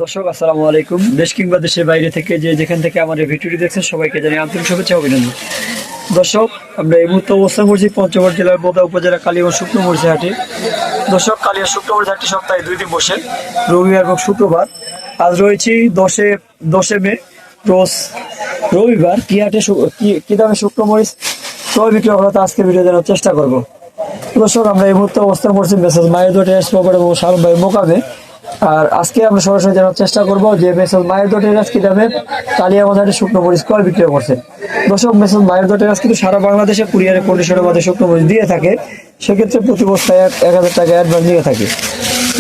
দর্শক আসসালামু আলাইকুম। দেশ কিংবা দেশের বাইরে থেকে যেখান থেকে আমাদের ভিডিওটি দেখছেন সবাইকে জানাই আন্তরিক শুভেচ্ছা ও অভিনন্দন। দর্শক, আমরা এই মুহূর্তে অবস্থান করছি পঞ্চগড় জেলার বোদা উপজেলা কালিয়াগঞ্জ শুকনো মরিচ হাটে। দর্শক, কালিয়া শুকনো মরিচ হাটটি সপ্তাহে 2 দিন বসে, রবিবার এবং শুক্রবার। আজ রয়েছি 10 মে, রোজ রবিবার। কি হাটে কি দামে শুকনো মরিচ ক্রয় বিক্রয় করা তা আজকে ভিডিও জানার চেষ্টা করব। দর্শক, আমরা এই মুহূর্তে অবস্থান করছি মেসেজ মায়ের দোটে এবং শালম ভাই মোকামে। আর আজকে আমরা সরাসরি জানার চেষ্টা করবো যে মেসেজ মায়ের দোটের গাছ কি দামে কালিয়াগঞ্জ হাটে শুকনো মরিচ ক্রয় বিক্রয় করছে। দর্শক, মেসেজ মায়ের দোটের গাছ কিন্তু সারা বাংলাদেশে কুরিয়ারের কন্ডিশনের মধ্যে শুকনো মরিচ দিয়ে থাকে। সেক্ষেত্রে প্রতি বস্তায় 1000 টাকা অ্যাডভান্স দিয়ে থাকে।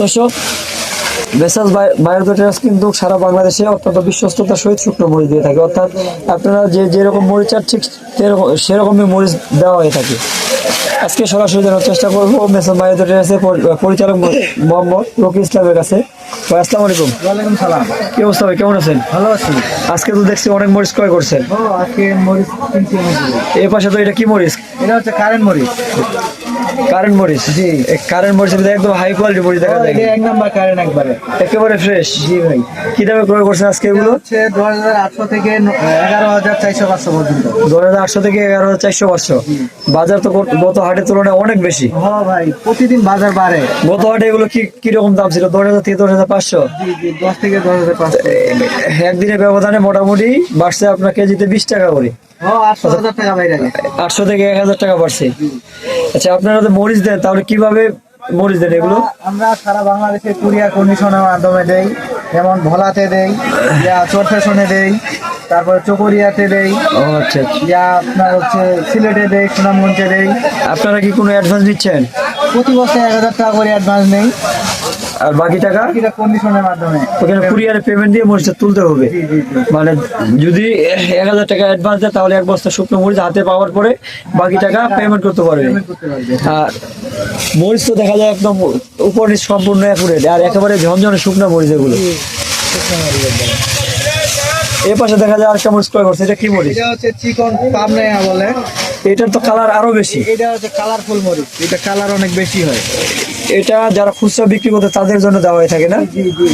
দর্শক, মেসেজ মায়ের দোটের গাছ কিন্তু সারা বাংলাদেশে অত্যন্ত বিশ্বস্ততার সহিত শুকনো মরিচ দিয়ে থাকে। অর্থাৎ আপনারা যেরকম মরিচ চান ঠিক সেরকমই মরিচ দেওয়া হয়ে থাকে। আজকে সরাসরি জানার চেষ্টা করবো মেসেজ মায়ের দোটের কাছে পরিচালক মোহাম্মদ রকি ইসলামের কাছে। ভাই, আসসালামু আলাইকুম। ওয়ালাইকুম সালাম। কি অবস্থা ভাই, কেমন আছেন? ভালো আছি। আজকে তো দেখছি অনেক মরিচ ক্রয় করছেন। আজকে মরিচ কিনছি অনেকগুলো। এই পাশে তো এটা কি মরিচ? এটা হচ্ছে কারেন্ট মরিচ। কারেন্ট মরিচ? জি। কারেন্ট মরিচ একদম হাই কোয়ালিটি মরিচ দেখা যায়। এটা এক নাম্বার কারেন্ট একবারে। একেবারে ফ্রেশ। জি ভাই। কি দামে ক্রয় করছেন আজকে এগুলো? হচ্ছে 2800 থেকে 11400-500 পর্যন্ত। 2800 থেকে 11400-500। বাজার তো গত হাটের তুলনায় অনেক বেশি। হ্যাঁ ভাই, প্রতিদিন বাজার বাড়ে। গত হাটে এগুলো কি রকম দাম ছিল? 10000 থেকে 10500। জি জি, 10 থেকে 10500। একদিনের ব্যবধানে মোটামুটি বাড়ছে আপনার কেজিতে 20 টাকা করে। 800,000 টাকা বাইরে গেছে। 800 থেকে 1000 টাকা বাড়ছে। আচ্ছা, আপনারা তো মরিচ দেন, তাহলে কিভাবে মরিচ দেন এগুলো? আমরা সারা বাংলাদেশে কুরিয়ার কন্ডিশনের মাধ্যমে দেই। যেমন ভোলাতে দেই, চরফেশনে দেই, তারপরে চকরিয়াতে দেই। ও আচ্ছা। আপনার হচ্ছে সিলেটে দেই, সুনামগঞ্জে দেই। আপনারা কি কোনো অ্যাডভান্স দিচ্ছেন? প্রতি বছর 1000 টাকা করে অ্যাডভান্স নেই। আর বাকি টাকা কন্ডিশনের মাধ্যমে ওখানে কুরিয়ারে পেমেন্ট দিয়ে মরিচটা তুলতে হবে। মানে যদি 1000 টাকা অ্যাডভান্স দেয় তাহলে এক বস্তা শুকনো মরিচ হাতে পাওয়ার পরে বাকি টাকা পেমেন্ট করতে পারবে। আর মরিচ তো দেখা যায় একদম উপর নিচ সম্পূর্ণ অ্যাকুরেট, আর একেবারে ঝনঝনে শুকনো মরিচ এগুলো। এ পাশে দেখা যায় আরেকটা মরিচ ক্রয় করছে। এটা কি মরিচ? এটা হচ্ছে চিকন পাবনায়া বলে। এটার তো কালার আরো বেশি। এটা হচ্ছে কালারফুল মরিচ। এটা কালার অনেক বেশি হয়। এটা যারা খুচরা বিক্রি করতে তাদের জন্য দেওয়া হয়ে থাকে না? জি জি।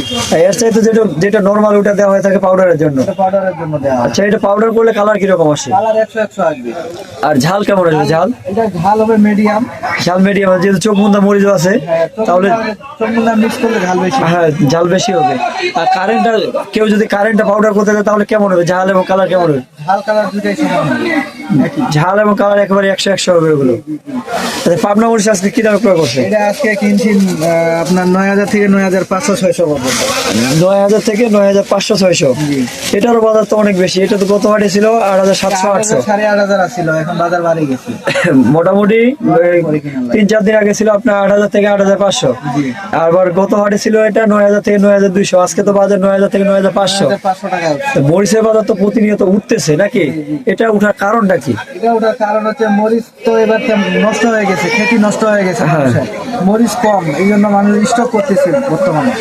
এর চাইতে যেটা নরমাল ওটা দেওয়া হয়ে থাকে পাউডারের জন্য। এটা পাউডারের জন্য দেওয়া। আচ্ছা, এটা পাউডার করলে কালার কিরকম আসে? কালার 100 আসবে। আর ঝাল কেমন আসবে? ঝাল এটা ঝাল হবে মিডিয়াম। ঝাল মিডিয়াম, যেহেতু চোখ মুন্দা মরিচও আছে তাহলে চন্দনা মিক্স করলে ঝাল বেশি। হ্যাঁ, ঝাল বেশি হবে। আর কেউ যদি কারেন্টটা পাউডার করতে চায় তাহলে কেমন হবে? ঝাল এবং কালার কেমন হবে? ঝাল কালার দুটাই সমান হবে। ঝাল এবং কালার একেবারে 100 হবে এগুলো। আচ্ছা, পাবনা মরিচ আজকে কি দামে ক্রয় করছে? এটা আজকে কিনছি আপনার 9000 থেকে 9500-600 পর্যন্ত। 9000 থেকে 9500-600। এটারও বাজার তো অনেক বেশি। এটা তো গত হাটে ছিল 8700-800। 8500 আসছিল, এখন বাজার বাড়ে গেছে। মোটামুটি 3-4 দিন আগে ছিল আপনার 8000 থেকে 8500। আবার গত হাটে ছিল এটা 9000 থেকে 9200। আজকে তো বাজার 9000 থেকে 9500 টাকা। মরিচের বাজার তো প্রতিনিয়ত উঠতেছে নাকি? এটা উঠার কারণটা কি? এটা ওটার কারণ হচ্ছে মরিচ তো এবার নষ্ট হয়ে গেছে, খেতি নষ্ট হয়ে গেছে। মরিচ কম, এই জন্য মানুষ স্টক করতেছে বর্তমানে।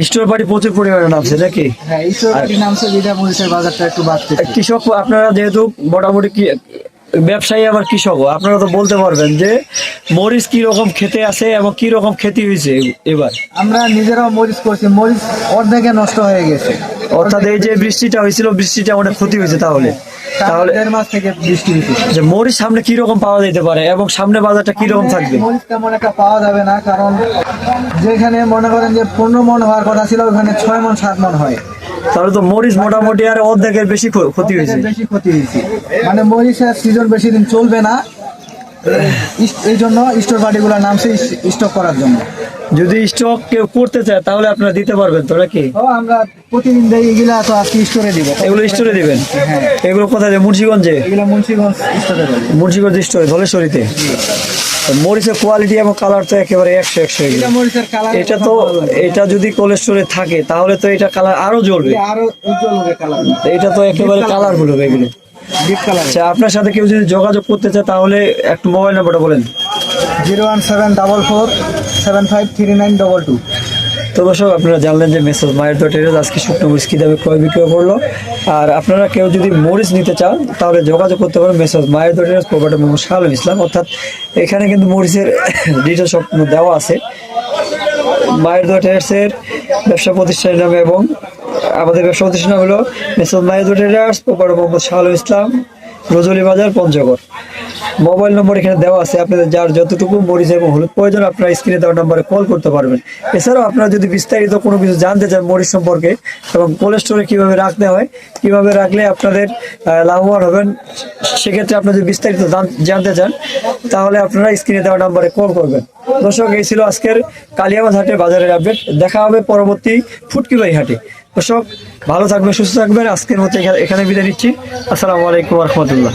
স্টোর বাড়ি প্রচুর পরিমাণে নামছে নাকি? হ্যাঁ, স্টোর বাড়ি নামছে, যেটা মরিচের বাজারটা একটু বাড়তেছে। কৃষক আপনারা যেহেতু মোটামুটি ব্যবসায়ী আবার কৃষক, আপনারা তো বলতে পারবেন যে মরিচ কি রকম খেতে আছে এবং কি রকম ক্ষতি হয়েছে এবার। আমরা নিজেরাও মরিচ করছি, মরিচ অর্ধেকে নষ্ট হয়ে গেছে। অর্থাৎ এই যে বৃষ্টিটা হয়েছিল, বৃষ্টিটা অনেক ক্ষতি হয়েছে। তাহলে 1.5 মাস থেকে বৃষ্টি হয়েছে। যে মরিচ সামনে কি রকম পাওয়া যেতে পারে এবং সামনে বাজারটা কি রকম থাকবে? মরিচ তেমন একটা পাওয়া যাবে না, কারণ যেখানে মনে করেন যে 15 মন হওয়ার কথা ছিল ওখানে 6 মন 7 মন হয়। তাহলে তো মরিচ মোটামুটি আর অর্ধেকের বেশি ক্ষতি হয়েছে। বেশি ক্ষতি হয়েছে, মানে মরিচের সিজন বেশি দিন চলবে না। এই জন্য স্টোর পার্টিগুলো নামছে স্টক করার জন্য। যদি স্টক কেউ করতে চায় তাহলে আপনারা দিতে পারবেন তো নাকি? আমরা প্রতিদিন দেই, এগুলা তো আজকে স্টোরে দিব। এগুলো স্টোরে দিবেন? হ্যাঁ। এগুলো কোথায়? মুন্সিগঞ্জে? এগুলো মুন্সিগঞ্জ স্টোরে দেব। মুন্সিগঞ্জ স্টোরে, ধলেশ্বরীতে। মরিচের কোয়ালিটি এবং কালার তো একেবারে 100 এটা মরিচের কালার। এটা যদি কোলেস্টোরে থাকে তাহলে তো এটা কালার আরো জ্বলবে, আরো উজ্জ্বল হবে কালার। এটা তো একেবারে কালারফুল হবে এগুলো। Deep colour. আচ্ছা, আপনার সাথে কেউ যদি যোগাযোগ করতে চায় তাহলে একটু মোবাইল নাম্বারটা বলেন। 01744753922। তো দর্শক, আপনারা জানলেন যে মেসেজ মায়ের দোটের আজকে শুকনো মরিচ কী দামে ক্রয় বিক্রয় করলো। আর আপনারা কেউ যদি মরিচ নিতে চান তাহলে যোগাযোগ করতে পারেন মেসেজ মায়ের দোটের প্রোপাইটার মোহাম্মদ শালম ইসলাম। অর্থাৎ এখানে কিন্তু মরিচের ডিটেলস সব দেওয়া আছে। মায়ের দোটের ব্যবসা প্রতিষ্ঠানের নামে, এবং আমাদের ব্যবসা প্রতিষ্ঠান নাম হলো মেসার্স মাহিদুর ট্রেডার্স, প্রপার মোহাম্মদ শাহুল ইসলাম, রজলি বাজার, পঞ্চগড়। মোবাইল নম্বর এখানে দেওয়া আছে, আপনাদের যার যতটুকু মরিচ এবং হলুদ প্রয়োজন আপনারা স্ক্রিনে দেওয়া নম্বরে কল করতে পারবেন। এছাড়াও আপনারা যদি বিস্তারিত কোনো কিছু জানতে চান মরিচ সম্পর্কে এবং কোল্ড স্টোরে কীভাবে রাখতে হয়, কীভাবে রাখলে আপনাদের লাভবান হবেন, সেক্ষেত্রে আপনারা যদি বিস্তারিত জানতে চান তাহলে আপনারা স্ক্রিনে দেওয়া নম্বরে কল করবেন। দর্শক, এই ছিল আজকের কালিয়াবাদ হাটের বাজারের আপডেট। দেখা হবে পরবর্তী ফুটকিবাড়ি হাটে। দর্শক, ভালো থাকবেন, সুস্থ থাকবেন। আজকের মতো এখানে বিদায় নিচ্ছি। আসসালামু আলাইকুম রহমতুল্লাহ।